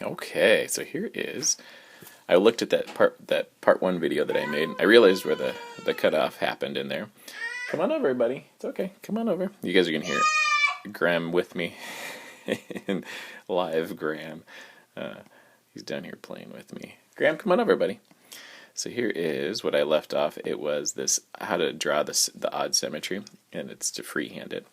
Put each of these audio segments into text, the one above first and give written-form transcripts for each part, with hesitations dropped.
Okay, so here is. I looked at that part one video that I made. I realized where the cutoff happened in there. Come on over, everybody. It's okay. Come on over. You guys are gonna hear Graham with me, in live Graham. He's down here playing with me. Graham, come on over, buddy. So here is what I left off. It was this how to draw the odd symmetry, and it's to freehand it.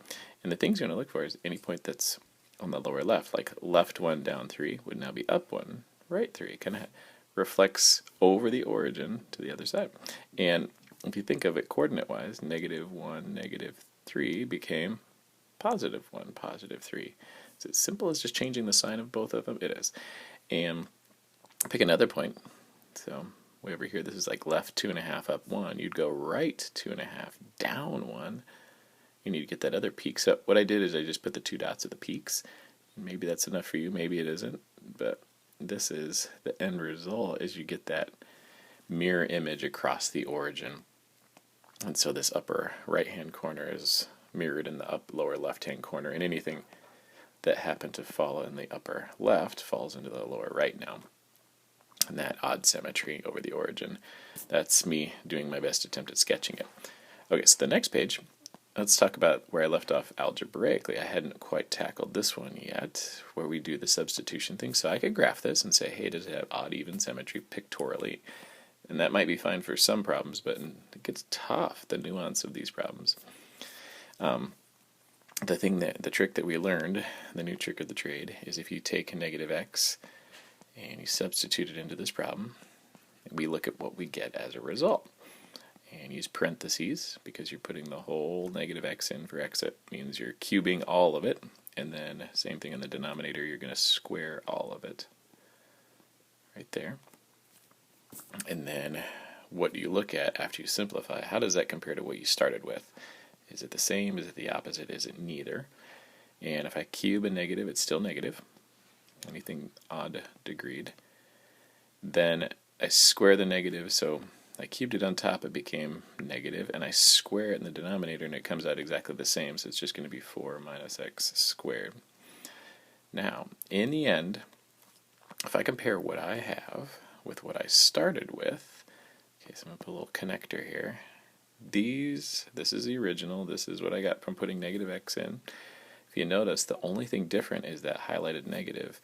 And the things you're going to look for is any point that's on the lower left, like left 1, down 3 would now be up 1, right 3. It kind of reflects over the origin to the other side. And if you think of it coordinate-wise, -1, -3 became +1, +3. Is it as simple as just changing the sign of both of them? It is. And pick another point. So way over here, this is like left 2.5, up 1. You'd go right 2.5, down 1. You need to get that other peak. So what I did is I just put the 2 dots of the peaks. Maybe that's enough for you, maybe it isn't. But this is the end result, is you get that mirror image across the origin. And so this upper right-hand corner is mirrored in the lower left-hand corner, and anything that happened to fall in the upper left falls into the lower right now. And that odd symmetry over the origin, that's me doing my best attempt at sketching it. Okay, so the next page, let's talk about where I left off algebraically. I hadn't quite tackled this one yet, where we do the substitution thing. So I could graph this and say, hey, does it have odd even symmetry pictorially? And that might be fine for some problems, but it gets tough, the nuance of these problems. The trick that we learned, the new trick of the trade, is if you take a negative x and you substitute it into this problem, we look at what we get as a result. And use parentheses, because you're putting the whole negative x in for x. It means you're cubing all of it, and then same thing in the denominator, you're going to square all of it right there. And then what do you look at after you simplify? How does that compare to what you started with? Is it the same? Is it the opposite? Is it neither? And if I cube a negative, it's still negative. Anything odd degreed. Then I square the negative, so I cubed it on top, it became negative, and I square it in the denominator, and it comes out exactly the same, so it's just going to be 4 minus x squared. Now, in the end, if I compare what I have with what I started with, okay, so I'm going to put a little connector here. This is the original, this is what I got from putting negative x in. If you notice, the only thing different is that highlighted negative.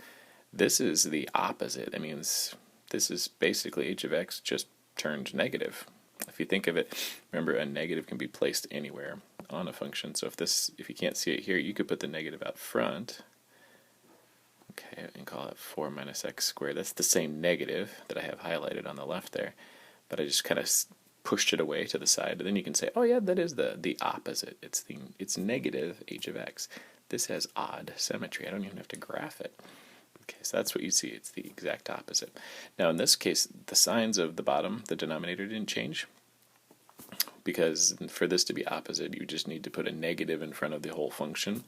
This is the opposite. That means this is basically h of x just turned negative. If you think of it, remember a negative can be placed anywhere on a function. So if you can't see it here, you could put the negative out front. Okay, and call it 4 minus x squared. That's the same negative that I have highlighted on the left there, but I just kind of pushed it away to the side. And then you can say, oh yeah, that is the opposite. It's negative h of x. This has odd symmetry. I don't even have to graph it. Okay, so that's what you see. It's the exact opposite. Now in this case, the signs of the bottom, the denominator, didn't change, because for this to be opposite, you just need to put a negative in front of the whole function.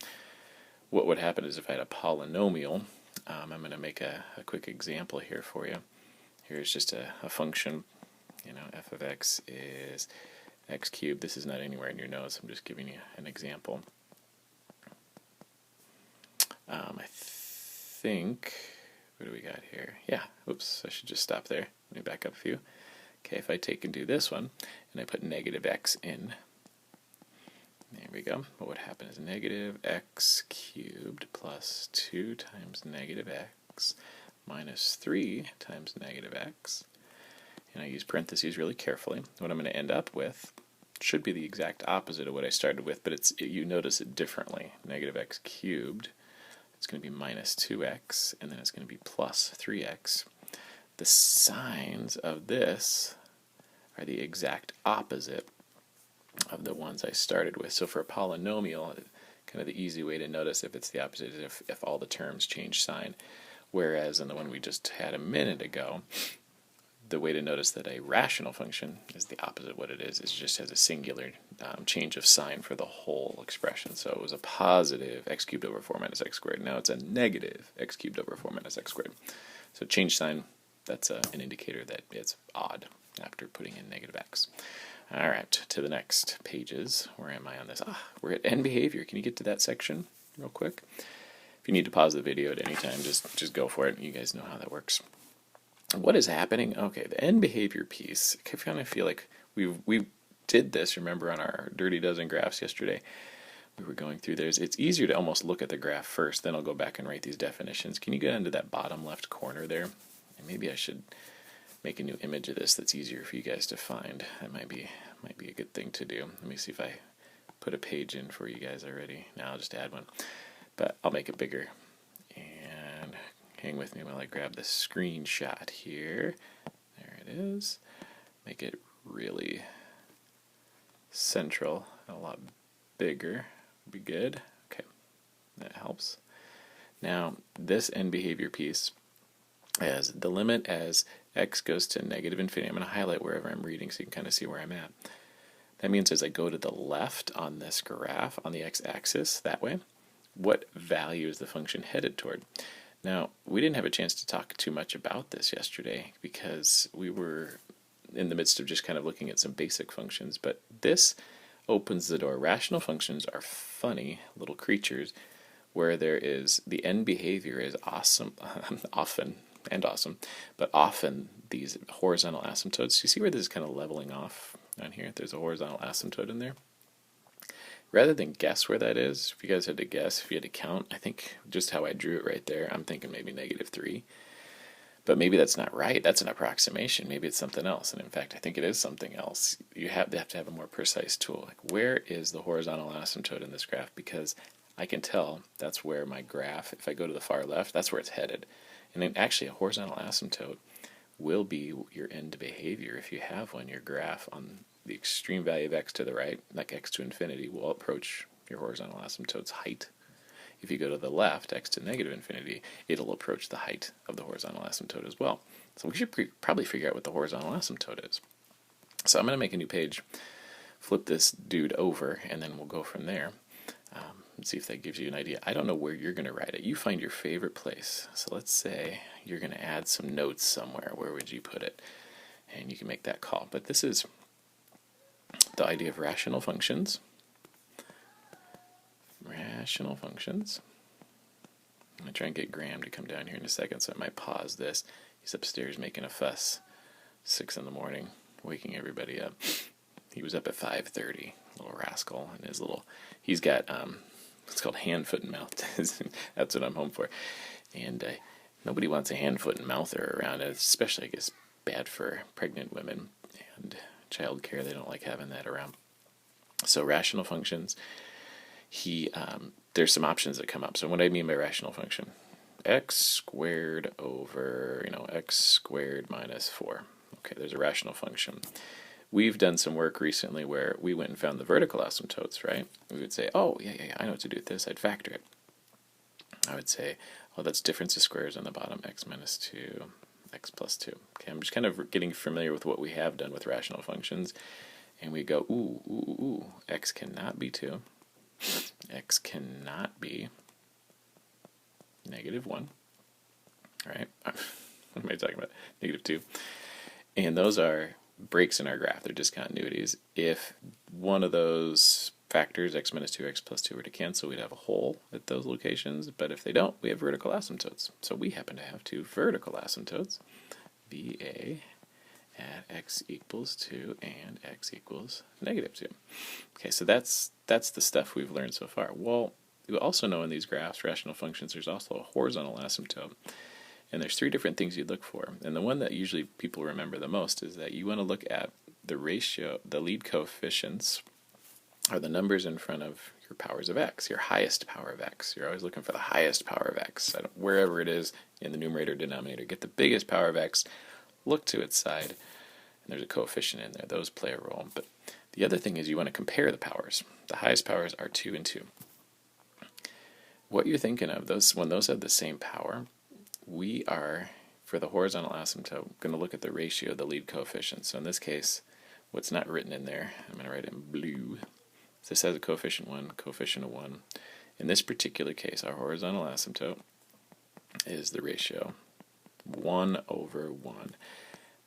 What would happen is if I had a polynomial, I'm going to make a quick example here for you. Here's just a function, f of x is x cubed. This is not anywhere in your notes. I'm just giving you an example. I think, what do we got here? Yeah, oops, I should just stop there. Let me back up a few. Okay, if I take and do this one, and I put negative x in, there we go. What would happen is negative x cubed plus 2 times negative x minus 3 times negative x. And I use parentheses really carefully. What I'm going to end up with should be the exact opposite of what I started with, but you notice it differently. Negative x cubed, it's going to be minus 2x, and then it's going to be plus 3x. The signs of this are the exact opposite of the ones I started with. So for a polynomial, kind of the easy way to notice if it's the opposite is if all the terms change sign. Whereas in the one we just had a minute ago, the way to notice that a rational function is the opposite of what it is just has a singular change of sign for the whole expression. So it was a positive x cubed over 4 minus x squared. Now it's a negative x cubed over 4 minus x squared. So change sign, that's an indicator that it's odd after putting in negative x. All right, to the next pages. Where am I on this? We're at end behavior. Can you get to that section real quick? If you need to pause the video at any time, just go for it. You guys know how that works. What is happening? Okay, the end behavior piece. I kind of feel like we did this, remember, on our Dirty Dozen graphs yesterday. We were going through theirs. It's easier to almost look at the graph first, then I'll go back and write these definitions. Can you get into that bottom left corner there? And maybe I should make a new image of this that's easier for you guys to find. That might be a good thing to do. Let me see if I put a page in for you guys already. Now I'll just add one, but I'll make it bigger. And hang with me while I grab the screenshot here. There it is. Make it really central and a lot bigger. Be good. Okay, that helps. Now this end behavior piece has the limit as x goes to negative infinity. I'm going to highlight wherever I'm reading so you can kind of see where I'm at. That means as I go to the left on this graph, on the x-axis, that way, what value is the function headed toward? Now, we didn't have a chance to talk too much about this yesterday because we were in the midst of just kind of looking at some basic functions, but this opens the door. Rational functions are funny little creatures where there is, the end behavior is awesome, often these horizontal asymptotes. You see where this is kind of leveling off on here? There's a horizontal asymptote in there. Rather than guess where that is, if you guys had to guess, if you had to count, I think just how I drew it right there, I'm thinking maybe -3. But maybe that's not right. That's an approximation. Maybe it's something else. And in fact, I think it is something else. You have to have a more precise tool. Like, where is the horizontal asymptote in this graph? Because I can tell that's where my graph, if I go to the far left, that's where it's headed. And then actually a horizontal asymptote will be your end behavior. If you have one, your graph on the extreme value of x to the right, like x to infinity, will approach your horizontal asymptote's height. If you go to the left, x to negative infinity, it'll approach the height of the horizontal asymptote as well. So we should probably figure out what the horizontal asymptote is. So I'm going to make a new page, flip this dude over, and then we'll go from there. And see if that gives you an idea. I don't know where you're going to write it. You find your favorite place. So let's say you're going to add some notes somewhere. Where would you put it? And you can make that call. But this is the idea of rational functions. Rational functions. I'm going to try and get Graham to come down here in a second, so I might pause this. He's upstairs making a fuss. 6 in the morning, waking everybody up. He was up at 5:30, little rascal, and he's got, it's called hand, foot, and mouth. That's what I'm home for. And nobody wants a hand, foot, and mouther around, especially, I guess, bad for pregnant women and child care. They don't like having that around. So rational functions, there's some options that come up. So what do I mean by rational function? X squared over, x squared minus 4. Okay, there's a rational function. We've done some work recently where we went and found the vertical asymptotes, right? We would say, oh, yeah, I know what to do with this. I'd factor it. I would say, oh, that's difference of squares on the bottom, x minus 2, x plus 2. Okay, I'm just kind of getting familiar with what we have done with rational functions. And we go, ooh, x cannot be 2. X cannot be -1. All right? What am I talking about? -2. And those are breaks in our graph. They're discontinuities. If one of those factors, x minus 2, x plus 2, were to cancel, we'd have a hole at those locations. But if they don't, we have vertical asymptotes. So we happen to have 2 vertical asymptotes, VA at x equals 2 and x equals -2. Okay, so that's the stuff we've learned so far. Well, you also know in these graphs, rational functions, there's also a horizontal asymptote. And there's 3 different things you look for. And the one that usually people remember the most is that you want to look at the ratio, the lead coefficients, are the numbers in front of your powers of x, your highest power of x. You're always looking for the highest power of x. Wherever it is in the numerator, denominator, get the biggest power of x, look to its side, and there's a coefficient in there. Those play a role. But the other thing is you want to compare the powers. The highest powers are 2 and 2. What you're thinking of, when those have the same power, we are, for the horizontal asymptote, going to look at the ratio of the lead coefficients. So in this case, what's not written in there, I'm going to write it in blue. This has a coefficient 1, coefficient of 1. In this particular case, our horizontal asymptote is the ratio 1/1.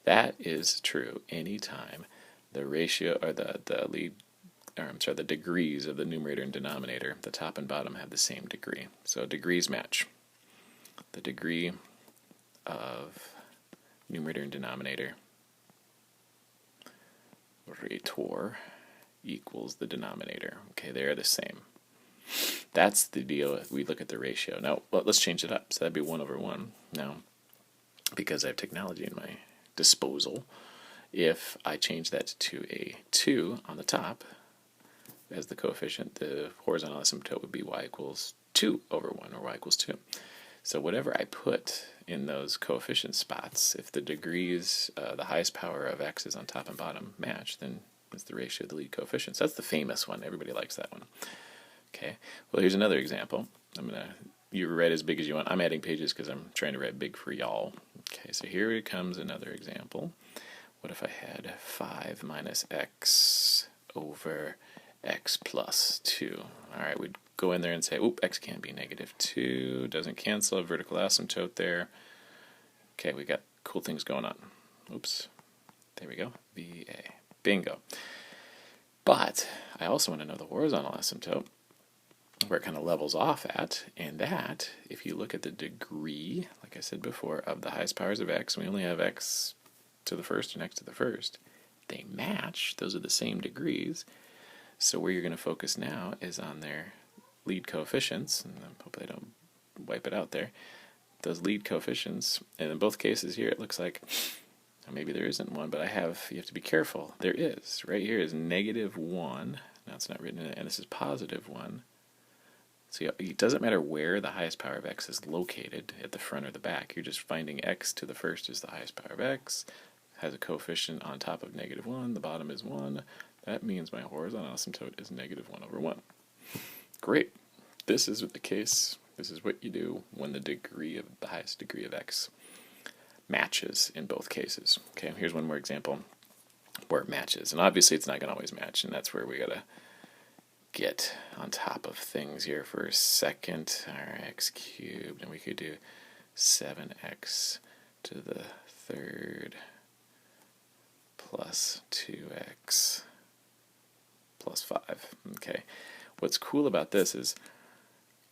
That is true anytime the ratio, or the lead the degrees of the numerator and denominator. The top and bottom have the same degree. So degrees match. The degree of numerator and denominator rator equals the denominator. Okay, they are the same. That's the deal. We look at the ratio. Now, let's change it up. So that'd be 1 over 1. Now, because I have technology in my disposal, if I change that to a 2 on the top as the coefficient, the horizontal asymptote would be y equals 2 over 1, or y equals 2. So whatever I put in those coefficient spots, if the degrees, the highest power of x is on top and bottom match, then it's the ratio of the lead coefficients. That's the famous one. Everybody likes that one. Okay, well, here's another example. You write as big as you want. I'm adding pages because I'm trying to write big for y'all. Okay, so here comes another example. What if I had 5 minus x over x plus 2? All right, we'd go in there and say, oop, x can't be negative 2. Doesn't cancel. A vertical asymptote there. Okay, we got cool things going on. Oops. There we go. VA. Bingo. But I also want to know the horizontal asymptote, where it kind of levels off at, and that, if you look at the degree, like I said before, of the highest powers of x, we only have x to the first and x to the first, they match. Those are the same degrees. So where you're going to focus now is on their lead coefficients, and I hope I don't wipe it out there. Those lead coefficients, and in both cases here it looks like maybe there isn't one, but you have to be careful. There is. Right here is -1. Now it's not written in it, and this is +1. So it doesn't matter where the highest power of x is located, at the front or the back. You're just finding x to the first is the highest power of x, has a coefficient on top of -1, the bottom is 1. That means my horizontal asymptote is -1 over 1. Great. This is the case. This is what you do when the highest degree of x matches in both cases. Okay, here's one more example where it matches. And obviously it's not going to always match, and that's where we got to get on top of things here for a second. Our x cubed, and we could do 7x to the third plus 2x plus 5. Okay, what's cool about this is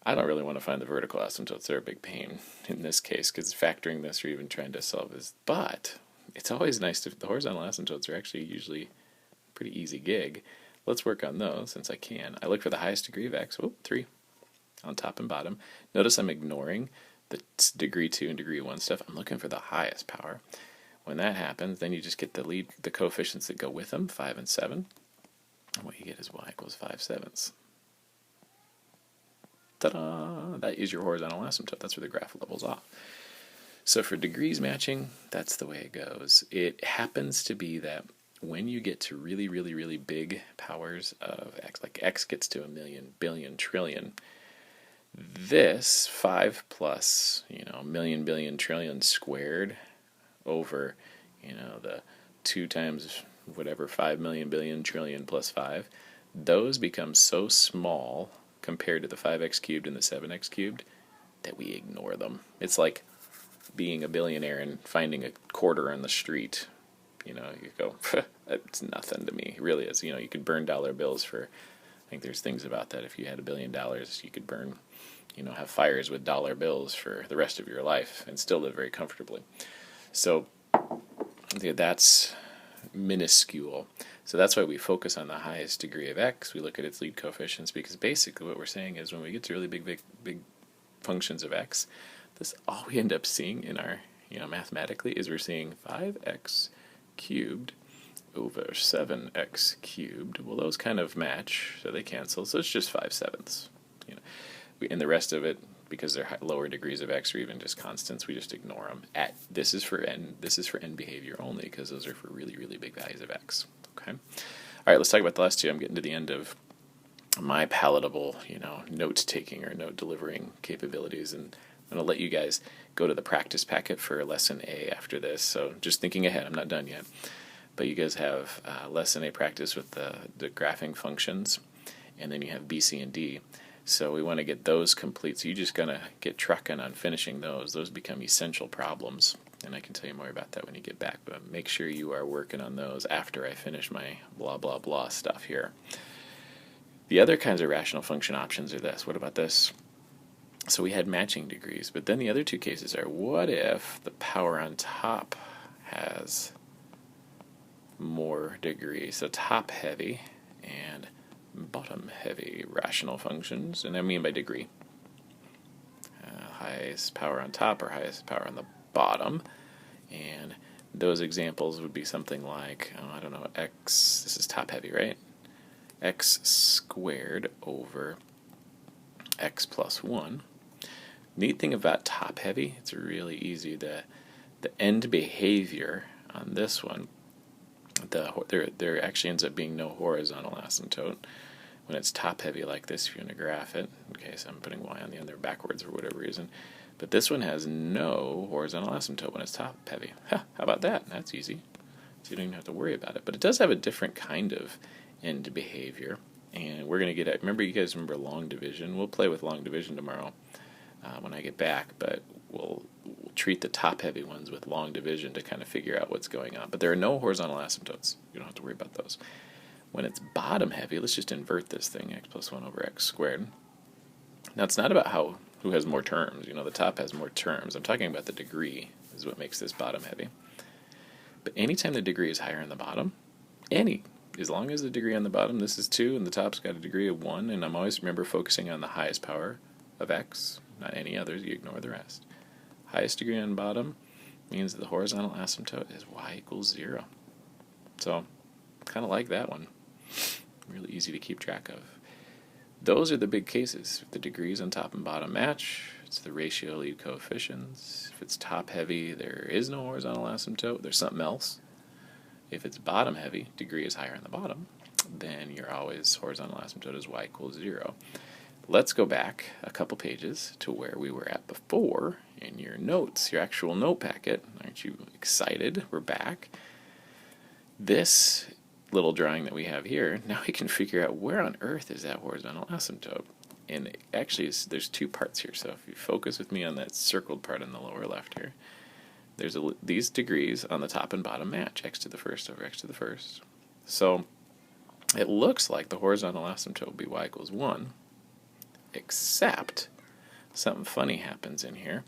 I don't really want to find the vertical asymptotes. They're a big pain in this case because factoring this or even trying to solve this. But it's always nice to, the horizontal asymptotes are actually usually a pretty easy gig. Let's work on those since I can. I look for the highest degree of x, 3, on top and bottom. Notice I'm ignoring the degree 2 and degree 1 stuff. I'm looking for the highest power. When that happens, then you just get the coefficients that go with them, 5 and 7. And what you get is y equals 5/7. Ta-da! That is your horizontal asymptote. That's where the graph levels off. So for degrees matching, that's the way it goes. It happens to be that when you get to really, really, really big powers of x, like x gets to 1,000,000, billion, trillion, this 5 plus, 1,000,000, billion, trillion squared over, the 2 times whatever, 5,000,000, billion, trillion plus 5, those become so small compared to the 5x cubed and the 7x cubed that we ignore them. It's like being a billionaire and finding a quarter on the street. You go, it's nothing to me. It really is. You could burn dollar bills for, I think there's things about that. If you had $1 billion, you could burn, have fires with dollar bills for the rest of your life and still live very comfortably. So that's minuscule. So that's why we focus on the highest degree of x. We look at its lead coefficients because basically what we're saying is when we get to really big functions of x, this all we end up seeing in our, mathematically is we're seeing 5x cubed over 7x cubed. Well, those kind of match, so they cancel. So it's just 5/7. And the rest of it, because they're lower degrees of x or even just constants, we just ignore them. This is for n behavior only because those are for really, really big values of x. Okay. All right, let's talk about the last two. I'm getting to the end of my palatable, note-taking or note-delivering capabilities, and I'm going to let you guys go to the practice packet for lesson A after this. So just thinking ahead, I'm not done yet. But you guys have lesson A practice with the graphing functions, and then you have B, C, and D. So we want to get those complete. So you're just going to get trucking on finishing those. Those become essential problems, and I can tell you more about that when you get back. But make sure you are working on those after I finish my blah, blah, blah stuff here. The other kinds of rational function options are this. What about this? So we had matching degrees, but then the other two cases are, what if the power on top has more degrees? So top heavy and bottom heavy rational functions, and I mean by degree. Highest power on top or highest power on the bottom, and those examples would be something like, I don't know, x, this is top heavy, right? X squared over x plus 1. Neat thing about top heavy, it's really easy. The end behavior on this one, there actually ends up being no horizontal asymptote when it's top heavy like this. If you want to graph it, okay, so I'm putting y on the end there backwards for whatever reason, but this one has no horizontal asymptote when it's top heavy. How about that? That's easy. So you don't even have to worry about it. But it does have a different kind of end behavior, and we're going to get at. Remember, you guys remember long division? We'll play with long division tomorrow when I get back, but we'll treat the top-heavy ones with long division to kind of figure out what's going on. But there are no horizontal asymptotes. You don't have to worry about those. When it's bottom-heavy, let's just invert this thing, x plus 1 over x squared. Now, it's not about who has more terms. The top has more terms. I'm talking about the degree is what makes this bottom-heavy. But anytime the degree is higher on the bottom, as long as the degree on the bottom, this is 2, and the top's got a degree of 1, and I'm always, remember, focusing on the highest power of x, not any others, you ignore the rest. Highest degree on the bottom means that the horizontal asymptote is y equals 0. So, kind of like that one. Really easy to keep track of. Those are the big cases. If the degrees on top and bottom match, it's the ratio lead coefficients. If it's top heavy, there is no horizontal asymptote. There's something else. If it's bottom heavy, degree is higher on the bottom, then you're always horizontal asymptote is y equals 0. Let's go back a couple pages to where we were at before in your notes, your actual note packet. Aren't you excited? We're back. This little drawing that we have here, now we can figure out where on earth is that horizontal asymptote. And actually, there's two parts here. So if you focus with me on that circled part in the lower left here, there's these degrees on the top and bottom match, x to the first over x to the first. So it looks like the horizontal asymptote would be y equals 1, except something funny happens in here.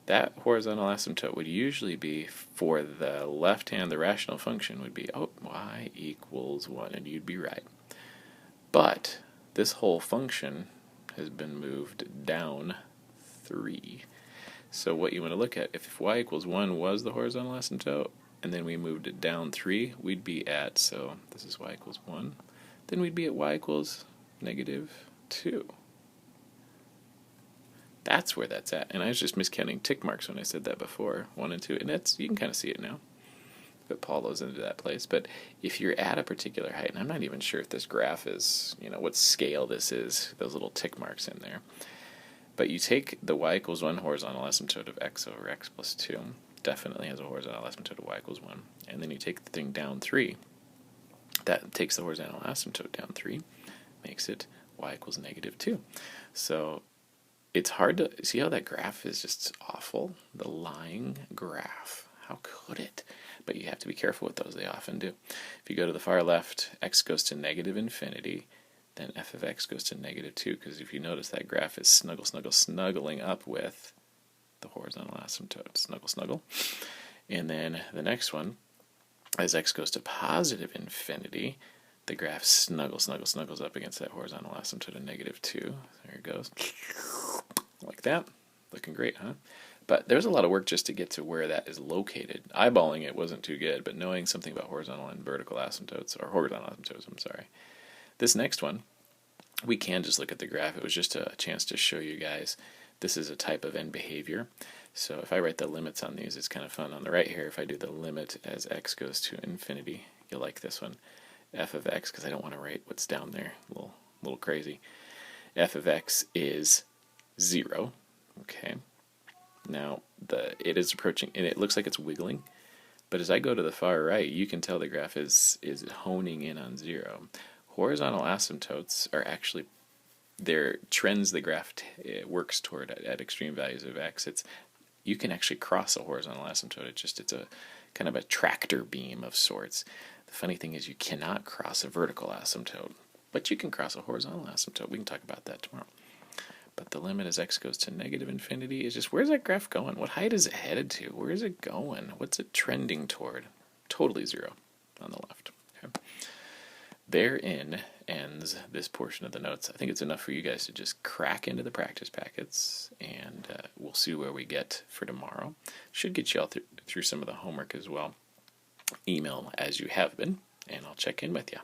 That horizontal asymptote would usually be, for the left hand, the rational function would be, y equals 1, and you'd be right. But this whole function has been moved down 3. So what you want to look at, if y equals 1 was the horizontal asymptote, and then we moved it down 3, we'd be at, so this is y equals 1, then we'd be at y equals negative 2. That's where that's at. And I was just miscounting tick marks when I said that before, 1 and 2. And you can kind of see it now. But Paul goes into that place. But if you're at a particular height, and I'm not even sure if this graph is, what scale this is, those little tick marks in there. But you take the y equals 1 horizontal asymptote of x over x plus 2, definitely has a horizontal asymptote of y equals 1. And then you take the thing down 3, that takes the horizontal asymptote down 3, makes it y equals negative 2. So it's hard to see how that graph is just awful. The lying graph. How could it? But you have to be careful with those. They often do. If you go to the far left, x goes to negative infinity, then f of x goes to negative 2, because if you notice that graph is snuggling up with the horizontal asymptote. Snuggle. And then the next one, as x goes to positive infinity, the graph snuggles up against that horizontal asymptote of negative 2. There it goes. Like that. Looking great, huh? But there's a lot of work just to get to where that is located. Eyeballing it wasn't too good, but knowing something about horizontal and vertical asymptotes, or horizontal asymptotes, I'm sorry. This next one, we can just look at the graph. It was just a chance to show you guys this is a type of end behavior. So if I write the limits on these, it's kind of fun. On the right here, if I do the limit as x goes to infinity, you'll like this one. F of x, because I don't want to write what's down there, a little crazy. F of x is 0. Okay. Now it is approaching, and it looks like it's wiggling. But as I go to the far right, you can tell the graph is honing in on 0. Horizontal asymptotes are actually they're trends the graph works toward at extreme values of x. You can actually cross a horizontal asymptote. It's a kind of a tractor beam of sorts. The funny thing is you cannot cross a vertical asymptote. But you can cross a horizontal asymptote. We can talk about that tomorrow. But the limit as x goes to negative infinity is just, where's that graph going? What height is it headed to? Where is it going? What's it trending toward? Totally 0 on the left. Okay. Therein ends this portion of the notes. I think it's enough for you guys to just crack into the practice packets, and we'll see where we get for tomorrow. Should get you all through some of the homework as well. Email as you have been, and I'll check in with you.